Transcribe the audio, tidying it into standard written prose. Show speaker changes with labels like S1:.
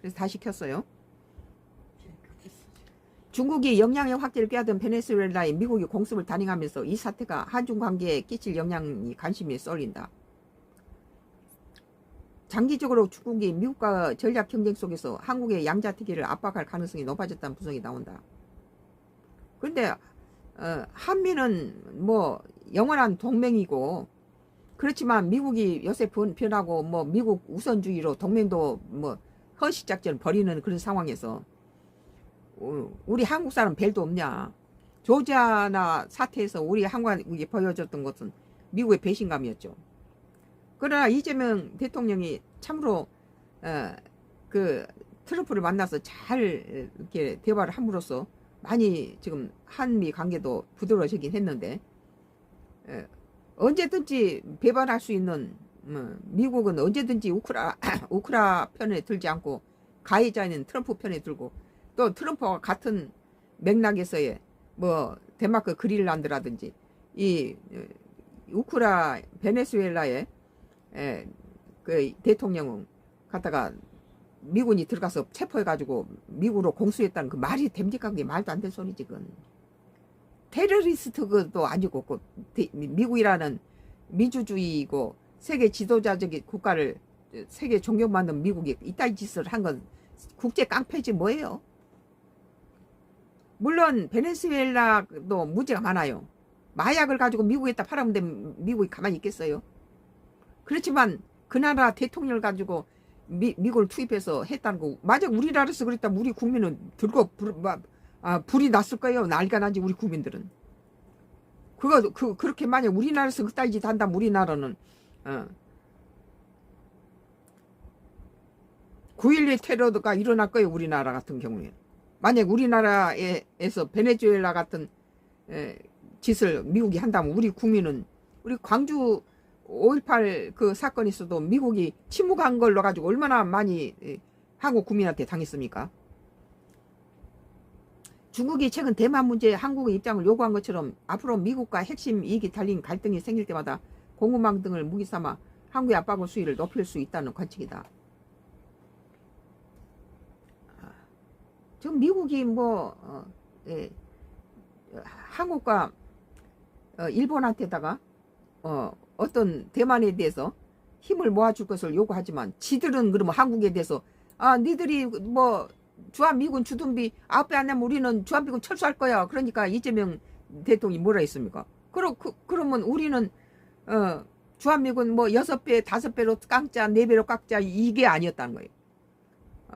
S1: 그래서 다시 켰어요. 중국이 영향의 확대를 꾀하던 베네수엘라에 미국이 공습을 단행하면서 이 사태가 한중 관계에 끼칠 영향이 관심이 쏠린다. 장기적으로 중국이 미국과 전략 경쟁 속에서 한국의 양자택일을 압박할 가능성이 높아졌다는 분석이 나온다. 그런데 한미는 뭐 영원한 동맹이고, 그렇지만 미국이 요새 변하고 뭐 미국 우선주의로 동맹도 뭐 헌시작전을 벌이는 그런 상황에서 우리 한국 사람 별도 없냐. 조지아나 사태에서 우리 한국이 보여줬던 것은 미국의 배신감이었죠. 그러나 이재명 대통령이 참으로 그 트럼프를 만나서 잘 이렇게 대화를 함으로써 많이 지금 한미 관계도 부드러워지긴 했는데, 언제든지 배반할 수 있는 미국은 언제든지 우크라 편에 들지 않고 가해자인 트럼프 편에 들고, 또 트럼프와 같은 맥락에서의 뭐 덴마크 그린란드라든지 이 우크라 베네수엘라의 그 대통령은 갖다가 미군이 들어가서 체포해가지고 미국으로 공수했다는 그 말이 됩니까? 그게 말도 안 되는 소리지. 그건 테러리스트도 아니고, 그 미국이라는 민주주의이고 세계 지도자적인 국가를 세계 존경받는 미국이 이따위 짓을 한 건 국제 깡패지 뭐예요? 물론 베네수엘라도 문제가 많아요. 마약을 가지고 미국에다 팔아면 미국이 가만히 있겠어요? 그렇지만 그 나라 대통령을 가지고 미국을 투입해서 했다는 거, 만약 우리나라에서 그랬다면 우리 국민은 들고 불이 났을 거예요. 난리가 나지. 우리 국민들은 그렇게 만약 우리나라에서 그따위 짓 한다면 우리나라는 9.12 테러가 일어날 거예요. 우리나라 같은 경우에 만약 우리나라에서 베네수엘라 같은 짓을 미국이 한다면 우리 국민은, 우리 광주 5.18 그 사건이 있어도 미국이 침묵한 걸로 가지고 얼마나 많이 한국 국민한테 당했습니까? 중국이 최근 대만 문제에 한국의 입장을 요구한 것처럼 앞으로 미국과 핵심 이익이 달린 갈등이 생길 때마다 공급망 등을 무기 삼아 한국의 압박의 수위를 높일 수 있다는 관측이다. 지금 미국이 한국과 일본한테다가 어떤 대만에 대해서 힘을 모아줄 것을 요구하지만, 지들은 그러면 한국에 대해서 니들이 뭐 주한미군 주둔비 9배 안 내면 우리는 주한미군 철수할 거야. 그러니까 이재명 대통령이 뭐라 했습니까? 그러면 우리는 주한미군 뭐 6배 5배로 깎자, 4배로 깎자, 이게 아니었다는 거예요.